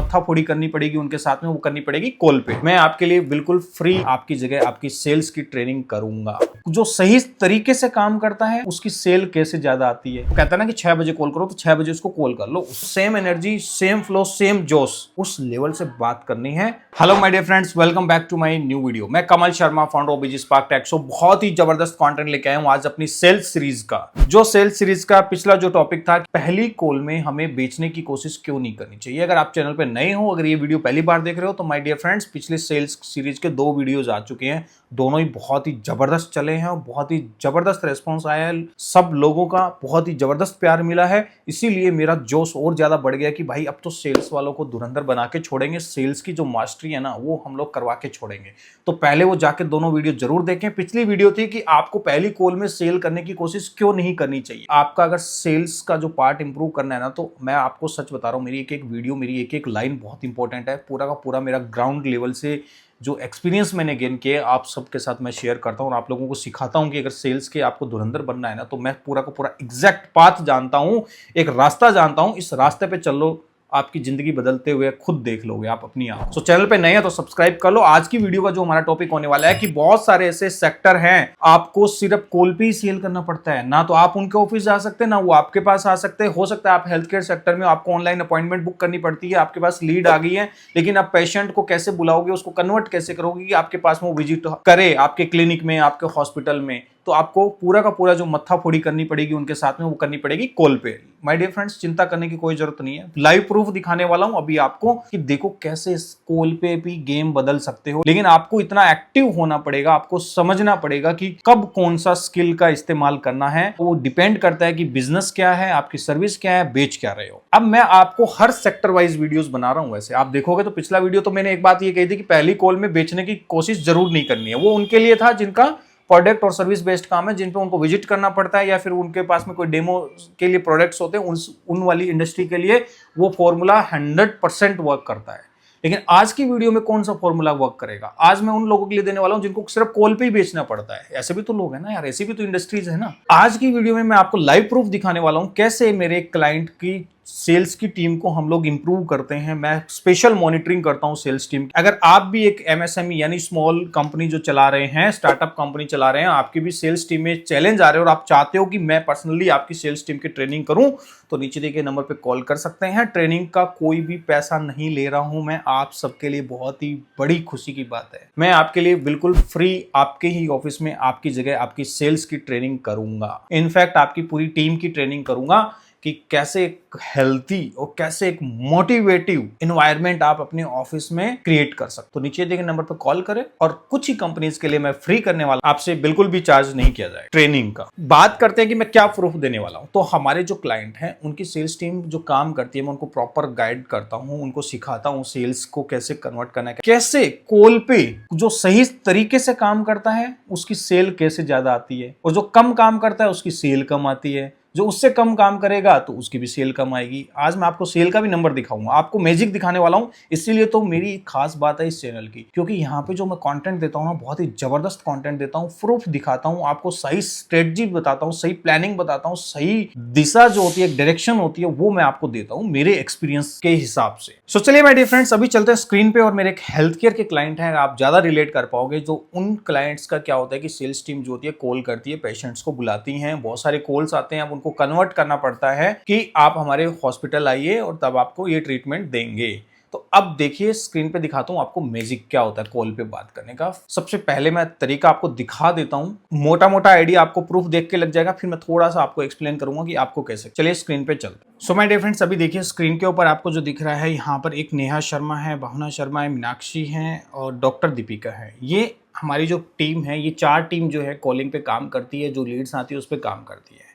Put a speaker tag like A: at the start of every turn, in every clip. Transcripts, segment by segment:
A: मत्था फोड़ी करनी पड़ेगी उनके साथ में, वो करनी पड़ेगी कॉल पे। मैं आपके लिए बिल्कुल फ्री आपकी जगह आपकी सेल्स की ट्रेनिंग करूंगा। जो सही तरीके से काम करता है उसकी सेल कैसे ज्यादा आती है। कहता है ना कि 6 बजे कॉल करो तो 6 बजे उसको कॉल कर लो। Same energy, same flow, same जोश, उस लेवल से बात करनी है। Hello my dear friends, welcome back to my new video. मैं Kamal Sharma, founder of BusySpark tech. So बहुत ही जबरदस्त कंटेंट लेके आया हूं आज अपनी सेल्स सीरीज का। जो सेल्स सीरीज का पिछला जो टॉपिक था, पहली कॉल में हमें बेचने की कोशिश क्यों नहीं करनी चाहिए। अगर आप चैनल पे नए हो, अगर ये वीडियो पहली बार देख रहे हो तो माय डियर फ्रेंड्स, पिछले सेल्स सीरीज के 2 वीडियोस आ चुके हैं। दोनों ही बहुत ही जबरदस्त चले हैं और बहुत ही जबरदस्त रेस्पॉन्स आया है। सब लोगों का बहुत ही जबरदस्त प्यार मिला है, इसीलिए मेरा जोश और ज्यादा बढ़ गया कि भाई अब तो सेल्स वालों को धुरंधर बना के छोड़ेंगे। सेल्स की जो मास्टरी है ना, वो हम लोग करवा के छोड़ेंगे। तो पहले वो जाके दोनों वीडियो जरूर देखें। पिछली वीडियो थी कि आपको पहली कॉल में सेल करने की कोशिश क्यों नहीं करनी चाहिए। आपका अगर सेल्स का जो पार्ट इंप्रूव करना है ना, तो मैं आपको सच बता रहा हूं, मेरी एक एक वीडियो, मेरी एक एक लाइन बहुत इंपॉर्टेंट है। पूरा का पूरा मेरा ग्राउंड लेवल से जो एक्सपीरियंस मैंने गेन किया आप सबके साथ मैं शेयर करता हूं और आप लोगों को सिखाता हूं कि अगर सेल्स के आपको धुरंधर बनना है ना, तो मैं पूरा का पूरा एग्जैक्ट पाथ जानता हूं, एक रास्ता जानता हूं। इस रास्ते पे चल लो, आपकी जिंदगी बदलते हुए खुद देख लोगे आप अपनी आंखों। सो चैनल पे नए हैं तो सब्सक्राइब कर लो। आज की वीडियो का जो हमारा टॉपिक होने वाला है कि बहुत सारे ऐसे सेक्टर हैं, आपको सिर्फ कॉल पे ही सेल करना पड़ता है। ना तो आप उनके ऑफिस जा सकते हैं, ना वो आपके पास आ सकते हैं। हो सकता है आप हेल्थ केयर सेक्टर में, आपको ऑनलाइन अपॉइंटमेंट बुक करनी पड़ती है, आपके पास लीड आ गई है, लेकिन आप पेशेंट को कैसे बुलाओगे, उसको कन्वर्ट कैसे करोगे कि आपके पास में वो विजिट करे आपके क्लिनिक में, आपके हॉस्पिटल में। तो आपको पूरा का पूरा जो मत्था फोड़ी करनी पड़ेगी उनके साथ में, वो करनी पड़ेगी कॉल पे। माय डियर फ्रेंड्स, चिंता करने की कोई जरूरत नहीं है। लाइव प्रूफ दिखाने वाला हूं अभी आपको कि देखो कैसे इस कॉल पे भी गेम बदल सकते हो। लेकिन आपको इतना एक्टिव होना पड़ेगा, आपको समझना पड़ेगा कि कब कौन सा स्किल का इस्तेमाल करना है। वो डिपेंड करता है कि बिजनेस क्या है, आपकी सर्विस क्या है, बेच क्या रहे हो। अब मैं आपको हर सेक्टर वाइज वीडियोस बना रहा हूं। वैसे आप देखोगे तो पिछला वीडियो तो मैंने एक बात ये कही थी कि पहली कॉल में बेचने की कोशिश जरूर नहीं करनी है। वो उनके लिए था जिनका प्रोडक्ट और सर्विस बेस्ड काम है, जिन पे उनको विजिट करना पड़ता है या फिर उनके पास में कोई डेमो के लिए प्रोडक्ट्स होते हैं। उन वाली इंडस्ट्री के लिए वो फॉर्मूला 100% वर्क करता है। लेकिन आज की वीडियो में कौन सा फॉर्मूला वर्क करेगा, आज मैं उन लोगों के लिए देने वाला हूं जिनको सिर्फ कॉल पे ही बेचना पड़ता है। ऐसे भी तो लोग हैं ना यार, ऐसी भी तो इंडस्ट्रीज है ना। आज की वीडियो में मैं आपको लाइव प्रूफ दिखाने वाला हूं कैसे मेरे क्लाइंट की सेल्स की टीम को हम लोग इंप्रूव करते हैं। मैं स्पेशल मॉनिटरिंग करता हूं सेल्स टीम। अगर आप भी एक एमएसएमई यानी स्मॉल कंपनी जो चला रहे हैं, स्टार्टअप कंपनी चला रहे हैं, आपकी भी सेल्स टीम में चैलेंज आ रहे हैं और आप चाहते हो कि मैं पर्सनली आपकी सेल्स टीम की ट्रेनिंग करूं, तो नीचे दिए गए नंबर पे कॉल कर सकते हैं। ट्रेनिंग का कोई भी पैसा नहीं ले रहा हूं मैं, आप सबके लिए बहुत ही बड़ी खुशी की बात है। मैं आपके लिए बिल्कुल फ्री आपके ही ऑफिस में आपकी जगह आपकी सेल्स की ट्रेनिंग करूंगा। इनफैक्ट आपकी पूरी टीम की ट्रेनिंग करूंगा कि कैसे एक हेल्थी और कैसे एक मोटिवेटिव एनवायरनमेंट आप अपने ऑफिस में क्रिएट कर सकते। तो नीचे दिए गए नंबर पर कॉल करें और कुछ ही कंपनीज के लिए मैं फ्री करने वाला, आपसे बिल्कुल भी चार्ज नहीं किया जाए ट्रेनिंग का। बात करते हैं कि मैं क्या प्रूफ देने वाला हूं। तो हमारे जो क्लाइंट हैं उनकी सेल्स टीम जो काम करती है, मैं उनको प्रॉपर गाइड करता हूं, उनको सिखाता हूं सेल्स को कैसे कन्वर्ट करना है, कैसे कॉल पे जो सही तरीके से काम करता है उसकी सेल कैसे ज्यादा आती है, और जो कम काम करता है उसकी सेल कम आती है। जो उससे कम काम करेगा तो उसकी भी सेल कम आएगी। आज मैं आपको सेल का भी नंबर दिखाऊंगा, आपको मैजिक दिखाने वाला हूं। इसीलिए तो मेरी खास बात है इस चैनल की, क्योंकि यहाँ पे जो मैं कंटेंट देता हूँ ना, बहुत ही जबरदस्त कंटेंट देता हूँ, प्रूफ दिखाता हूँ, आपको सही स्ट्रेटजी बताता हूँ, सही प्लानिंग बताता हूँ, सही दिशा जो होती है, डायरेक्शन होती है, वो मैं आपको देता हूँ मेरे एक्सपीरियंस के हिसाब से। सो चलिए माय डियर फ्रेंड्स, अभी चलते हैं स्क्रीन पे। और मेरे एक हेल्थ केयर के क्लाइंट हैं, आप ज्यादा रिलेट कर पाओगे। जो उन क्लाइंट्स का क्या होता है कि सेल्स टीम जो होती है कॉल करती है, पेशेंट्स को बुलाती है, बहुत सारे कॉल्स आते हैं, उनको कन्वर्ट करना पड़ता है कि आप हमारे हॉस्पिटल आइए और तब आपको ये ट्रीटमेंट देंगे। तो अब देखिए स्क्रीन पे दिखाता हूं आपको मैजिक क्या होता है कॉल पे बात करने का। सबसे पहले मैं तरीका आपको दिखा देता हूं, मोटा मोटा आइडिया आपको प्रूफ देख के लग जाएगा, फिर मैं थोड़ा सा आपको एक्सप्लेन करूंगा कि आपको कैसे। चलिए स्क्रीन पे चलते। सो माय डियर फ्रेंड्स, अभी देखिए स्क्रीन के ऊपर आपको जो दिख रहा है, यहाँ पर एक नेहा शर्मा है, भावना शर्मा है, मीनाक्षी है और डॉक्टर दीपिका है। ये हमारी जो टीम है, ये 4 टीम जो है कॉलिंग पे काम करती है, जो लीड्स आती है उस पर काम करती है।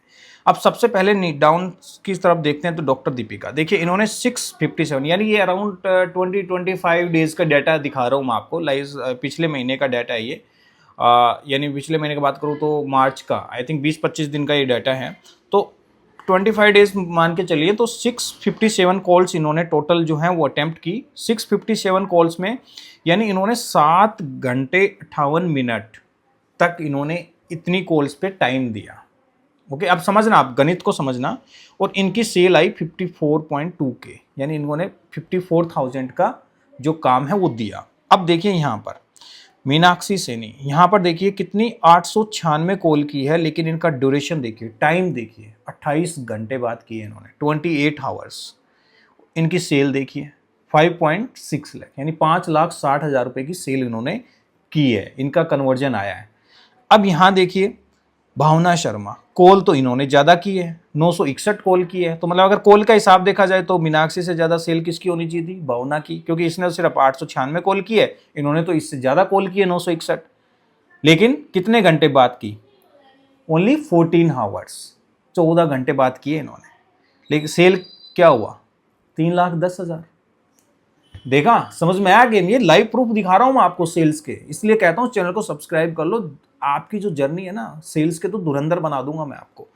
A: अब सबसे पहले डाउन की तरफ देखते हैं तो डॉक्टर दीपिका देखिए, इन्होंने 657 यानी ये अराउंड 20-25 डेज का डाटा दिखा रहा हूँ मैं आपको। लाइव पिछले महीने का डाटा है ये, यानी पिछले महीने की बात करूँ तो मार्च का, आई थिंक 20-25 दिन का ये डाटा है। तो 25 डेज मान के चलिए, तो 657 कॉल्स इन्होंने टोटल जो है वो अटेम्प्ट की। 657 कॉल्स में यानी इन्होंने 7 घंटे 58 मिनट तक इन्होंने इतनी कॉल्स पे टाइम दिया। ओके, अब समझना, आप गणित को समझना। और इनकी सेल आई 54.2K, यानी इन्होंने 54,000 का जो काम है वो दिया। अब देखिए यहाँ पर मीनाक्षी सैनी, यहाँ पर देखिए कितनी 896 कॉल की है, लेकिन इनका ड्यूरेशन देखिए, टाइम देखिए, 28 घंटे बात की है इन्होंने, 28 आवर्स। इनकी सेल देखिए 5.6 लाख, यानी 5,60,000 रुपए की सेल इन्होंने की है, इनका कन्वर्जन आया है। अब यहाँ देखिए भावना शर्मा, कॉल तो इन्होंने ज़्यादा की है, 961 कॉल की है। तो मतलब अगर कॉल का हिसाब देखा जाए तो मीनाक्षी से ज़्यादा सेल किसकी होनी चाहिए थी? भावना की, क्योंकि इसने सिर्फ 896 कॉल की है, इन्होंने तो इससे ज़्यादा कॉल की है, 961। लेकिन कितने घंटे बात की? ओनली 14 आवर्स, 14 घंटे बात की है इन्होंने। लेकिन सेल क्या हुआ? 3,10,000। देखा, समझ में आया गेम? ये लाइव प्रूफ दिखा रहा हूं मैं आपको सेल्स के, इसलिए कहता हूं चैनल को सब्सक्राइब कर लो। आपकी जो जर्नी है ना सेल्स के, तो धुरंधर बना दूंगा मैं आपको।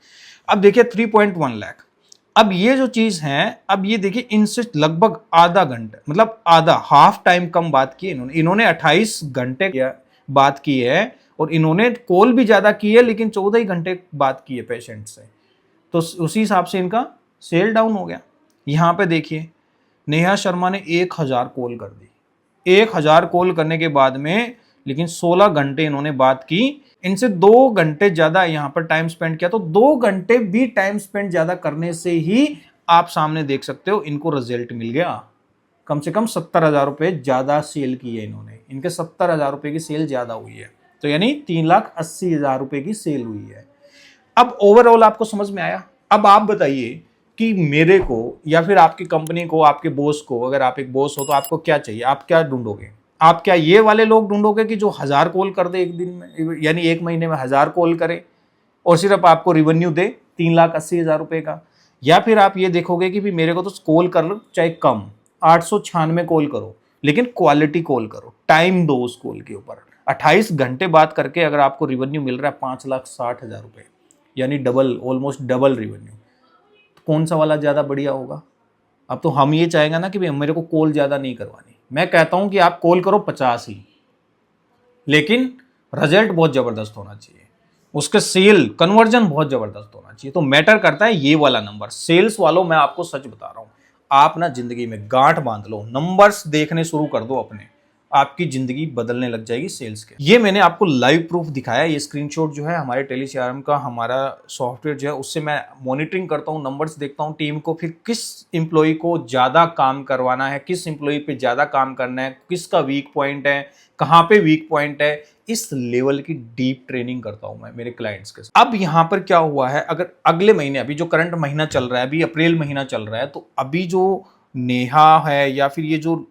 A: अब देखिए 3.1 लाख। अब ये जो चीज है, अब ये देखिए इनसे लगभग आधा घंटा, मतलब आधा, हाफ टाइम कम बात की है इन्होंने 28 घंटे बात की है, और इन्होंने कॉल भी ज्यादा की है, लेकिन 14 ही घंटे बात की है पेशेंट से। तो उसी हिसाब से इनका सेल डाउन हो गया। यहाँ पे देखिए नेहा शर्मा ने 1,000 कॉल कर दी, 1,000 कॉल करने के बाद में, लेकिन 16 घंटे इन्होंने बात की। इनसे 2 घंटे ज्यादा यहाँ पर टाइम स्पेंड किया, तो 2 घंटे भी टाइम स्पेंड ज्यादा करने से ही आप सामने देख सकते हो इनको रिजल्ट मिल गया। कम से कम 70,000 रुपए ज्यादा सेल की है इन्होंने, इनके 70,000 रुपए की सेल ज्यादा हुई है, तो यानी 3,80,000 रुपए की सेल हुई है। अब ओवरऑल आपको समझ में आया? अब आप बताइए कि मेरे को या फिर आपकी कंपनी को, आपके बॉस को, अगर आप एक बॉस हो तो आपको क्या चाहिए? आप क्या ढूंढोगे? आप क्या ये वाले लोग ढूंढोगे कि जो 1,000 कॉल कर दे एक दिन में, यानी एक महीने में 1,000 कॉल करे और सिर्फ आपको रिवेन्यू दे 3,80,000 रुपए का? या फिर आप ये देखोगे कि भी मेरे को तो कॉल कर लो चाहे कम, 896 कॉल करो, लेकिन क्वालिटी कॉल करो, टाइम दो उस कॉल के ऊपर। 28 घंटे बात करके अगर आपको रिवेन्यू मिल रहा है 5,60,000 रुपए, यानी डबल, ऑलमोस्ट डबल रिवेन्यू, तो कौन सा वाला ज़्यादा बढ़िया होगा? अब तो हम ये चाहेंगे ना कि भाई मेरे को कॉल ज़्यादा नहीं करवानी। मैं कहता हूं कि आप कॉल करो 50 ही, लेकिन रिजल्ट बहुत ज़बरदस्त होना चाहिए, उसके सेल कन्वर्जन बहुत ज़बरदस्त होना चाहिए। तो मैटर करता है ये वाला नंबर। सेल्स वालों, मैं आपको सच बता रहा हूं, आप ना जिंदगी में गांठ बांध लो, नंबर्स देखने शुरू कर दो अपने, आपकी जिंदगी बदलने लग जाएगी सेल्स के। ये मैंने आपको लाइव प्रूफ दिखाया। ये स्क्रीनशॉट जो है हमारे टेली सीआरएम का, हमारा सॉफ्टवेयर जो है उससे मैं मॉनिटरिंग करता हूँ, नंबर्स देखता हूँ टीम को, फिर किस एम्प्लॉय को ज़्यादा काम करवाना है, किस एम्प्लॉय पे ज़्यादा काम करना है, किसका वीक पॉइंट है, कहाँ पे वीक पॉइंट है, इस लेवल की डीप ट्रेनिंग करता हूं मैं मेरे क्लाइंट्स के साथ। अब यहां पर क्या हुआ है, अगर अगले महीने, अभी जो करंट महीना चल रहा है, अभी अप्रैल महीना चल रहा है, तो अभी जो नेहा है या फिर ये जो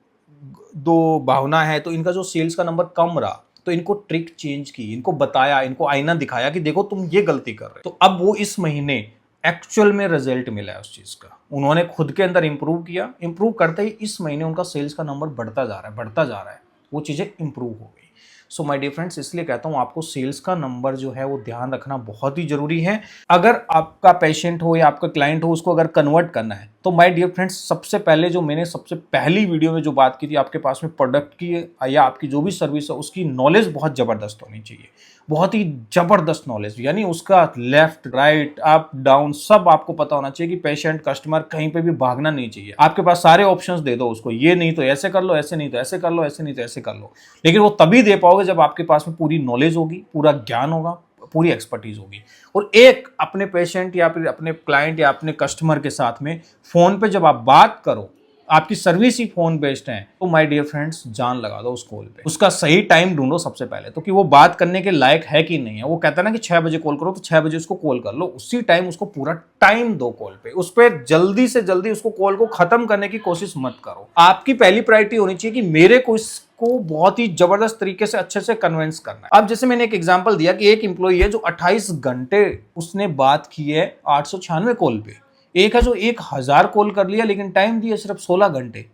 A: दो भावना है, तो इनका जो सेल्स का नंबर कम रहा, तो इनको ट्रिक चेंज की, इनको बताया, इनको आईना दिखाया कि देखो तुम ये गलती कर रहे हो। तो अब वो इस महीने एक्चुअल में रिजल्ट मिला है उस चीज का, उन्होंने खुद के अंदर इंप्रूव किया, इंप्रूव करते ही इस महीने उनका सेल्स का नंबर बढ़ता जा रहा है, बढ़ता जा रहा है, वो चीजें इंप्रूव हो गई। सो माय डियर फ्रेंड्स, इसलिए कहता हूं आपको सेल्स का नंबर जो है वो ध्यान रखना बहुत ही जरूरी है। अगर आपका पेशेंट हो या आपका क्लाइंट हो, उसको अगर कन्वर्ट करना है, तो माय डियर फ्रेंड्स, सबसे पहले जो मैंने सबसे पहली वीडियो में जो बात की थी, आपके पास में प्रोडक्ट की या आपकी जो भी सर्विस है उसकी नॉलेज बहुत जबरदस्त होनी चाहिए, बहुत ही जबरदस्त नॉलेज, यानी उसका लेफ्ट राइट अप डाउन सब आपको पता होना चाहिए कि पेशेंट कस्टमर कहीं पे भी भागना नहीं चाहिए। आपके पास सारे ऑप्शंस दे दो उसको, ये नहीं तो ऐसे कर लो, ऐसे नहीं तो ऐसे कर लो, ऐसे नहीं तो ऐसे कर लो, लेकिन वो तभी दे पाओगे जब आपके पास में पूरी नॉलेज होगी, पूरा ज्ञान होगा, पूरी एक्सपर्टीज होगी। और एक अपने पेशेंट या फिर अपने क्लाइंट या अपने कस्टमर के साथ में फोन पे जब आप बात करो, आपकी सर्विस ही फोन बेस्ड है, तो माय डियर फ्रेंड्स जान लगा दो उस कॉल पे। उसका सही टाइम ढूंढो सबसे पहले तो, कि वो बात करने के लायक है कि नहीं है। वो कहता है ना कि 6 बजे कॉल करो, तो 6 बजे उसको कॉल कर लो, उसी टाइम उसको पूरा टाइम दो कॉल पे, उस पर जल्दी से जल्दी उसको कॉल को खत्म करने की कोशिश मत करो। आपकी पहली प्रायोरिटी होनी चाहिए कि मेरे को को बहुत ही जबरदस्त तरीके से अच्छे से कन्विंस करना है। अब जैसे मैंने एक एग्जांपल दिया कि एक एम्प्लॉई है जो 28 घंटे उसने बात की है 896 कॉल पे, एक है जो 1,000 कॉल कर लिया लेकिन टाइम दिया सिर्फ 16 घंटे,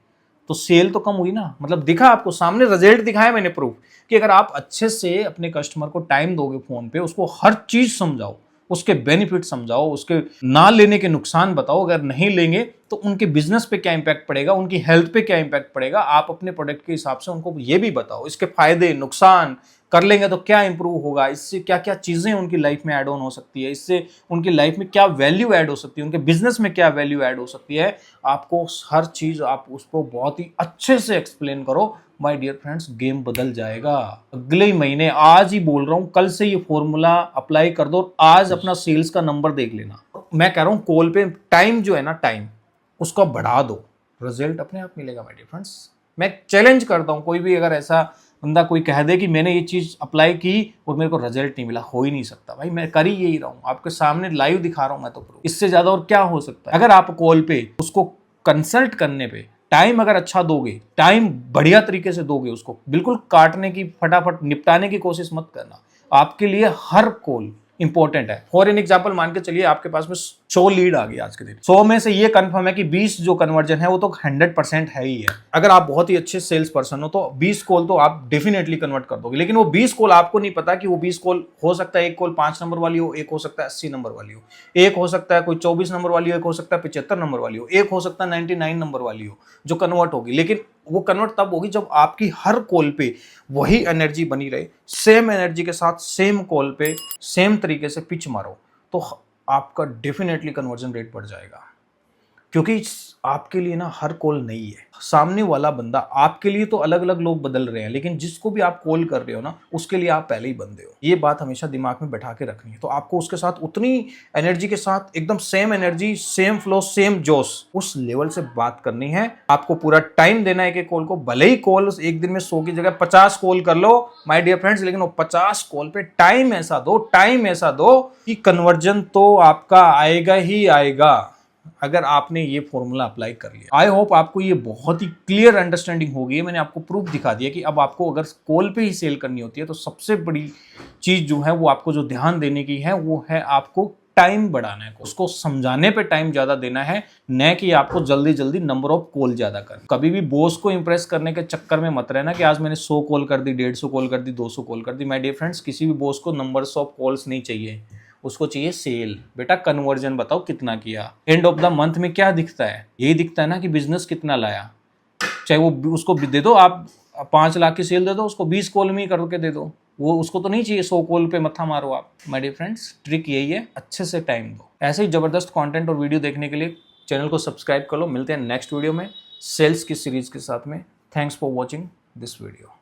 A: तो सेल तो कम हुई ना। मतलब दिखा आपको सामने, रिजल्ट दिखाया मैंने प्रूफ, कि अगर आप अच्छे से अपने कस्टमर को टाइम दोगे फोन पे, उसको हर चीज समझाओ, उसके बेनिफिट समझाओ, उसके ना लेने के नुकसान बताओ, अगर नहीं लेंगे तो उनके बिजनेस पे क्या इंपैक्ट पड़ेगा, उनकी हेल्थ पे क्या इंपैक्ट पड़ेगा, आप अपने प्रोडक्ट के हिसाब से उनको ये भी बताओ, इसके फायदे नुकसान, कर लेंगे तो क्या इंप्रूव होगा, इससे क्या क्या चीजें उनकी लाइफ में ऐड ऑन हो सकती है, इससे उनकी लाइफ में क्या वैल्यू ऐड हो सकती है, उनके बिजनेस में क्या वैल्यू ऐड हो सकती है, आपको हर चीज आप उसको बहुत ही अच्छे से एक्सप्लेन करो। माय डियर फ्रेंड्स, गेम बदल जाएगा अगले ही महीने। आज ही बोल रहा हूं, कल से ये फॉर्मूला अप्लाई कर दो, आज अपना सेल्स का नंबर देख लेना। मैं कह रहा हूं कॉल पे टाइम जो है ना, टाइम उसको बढ़ा दो, रिजल्ट अपने आप मिलेगा माय डियर फ्रेंड्स। मैं चैलेंज करता हूं, कोई भी अगर ऐसा बंदा कोई कह दे कि मैंने ये चीज अप्लाई की और मेरे को रिजल्ट नहीं मिला, हो ही नहीं सकता भाई। मैं कर ही यही रहा हूं, आपके सामने लाइव दिखा रहा हूं मैं तो प्रूफ। इससे ज्यादा और क्या हो सकता है। अगर आप कॉल पे उसको कंसल्ट करने पे टाइम अगर अच्छा दोगे, टाइम बढ़िया तरीके से दोगे, उसको बिल्कुल काटने की, फटाफट निपटाने की कोशिश मत करना। आपके लिए हर कॉल इंपॉर्टेंट है। फॉर एन एग्जांपल मान के चलिए आपके पास में 100 लीड आ गई आज के दिन, 100 में से ये कंफर्म है कि 20 जो कन्वर्जन है वो तो 100% है ही है। अगर आप बहुत ही अच्छे सेल्स पर्सन हो तो 20 कॉल तो आप डेफिनेटली कन्वर्ट कर दोगे। लेकिन वो 20 कॉल आपको नहीं पता कि वो 20 कॉल हो सकता है एक कॉल 5 नंबर वाली हो, एक हो सकता है 80 नंबर वाली हो, एक हो सकता है कोई 24 नंबर वाली हो, एक हो सकता है 75 नंबर वाली हो, एक हो सकता है 99 नंबर वाली हो जो कन्वर्ट होगी। लेकिन वो कन्वर्ट तब होगी जब आपकी हर कॉल पे वही एनर्जी बनी रहे, सेम एनर्जी के साथ सेम कॉल पे सेम तरीके से पिच मारो, तो आपका डेफिनेटली कन्वर्जन रेट बढ़ जाएगा। क्योंकि आपके लिए ना हर कॉल नहीं है, सामने वाला बंदा आपके लिए तो अलग अलग लोग बदल रहे हैं, लेकिन जिसको भी आप कॉल कर रहे हो ना उसके लिए आप पहले ही बंदे हो। ये बात हमेशा दिमाग में बैठा के रखनी है। तो आपको उसके साथ उतनी एनर्जी के साथ, एकदम same energy, same flow, same जोश, उस लेवल से बात करनी है। आपको पूरा टाइम देना है एक कॉल को। भले ही कॉल एक दिन में 100 की जगह 50 कॉल कर लो माय डियर फ्रेंड्स, लेकिन वो 50 कॉल पे टाइम ऐसा दो कि कन्वर्जन तो आपका आएगा ही आएगा, अगर आपने ये फॉर्मूला अप्लाई कर लिया। आई होप आपको ये बहुत ही क्लियर अंडरस्टैंडिंग हो गई है। मैंने आपको प्रूफ दिखा दिया कि अब आपको अगर कॉल पे ही सेल करनी होती है तो सबसे बड़ी चीज जो है वो आपको जो ध्यान देने की है वो है आपको टाइम बढ़ाना है, उसको समझाने पे टाइम ज्यादा देना है, न कि आपको जल्दी जल्दी नंबर ऑफ कॉल ज्यादा करना। कभी भी बॉस को इंप्रेस करने के चक्कर में मत रहना कि आज मैंने 100 कॉल कर दी, 150 कॉल कर दी, 200 कॉल कर दी। माय डियर फ्रेंड्स, किसी भी बॉस को नंबर्स ऑफ कॉल्स नहीं चाहिए, उसको चाहिए सेल। बेटा कन्वर्जन बताओ कितना किया, एंड ऑफ द मंथ में क्या दिखता है, यही दिखता है ना कि बिजनेस कितना लाया। चाहे वो उसको दे दो, आप 5 लाख की सेल दे दो, उसको 20 कॉल में ही करके दे दो, वो उसको तो नहीं चाहिए 100 कॉल पे मत्था मारो आप। माय डियर फ्रेंड्स, ट्रिक यही है, अच्छे से टाइम दो। ऐसे ही जबरदस्त कंटेंट और वीडियो देखने के लिए चैनल को सब्सक्राइब कर लो। मिलते हैं नेक्स्ट वीडियो में सेल्स की सीरीज के साथ में। Thanks for watching this video.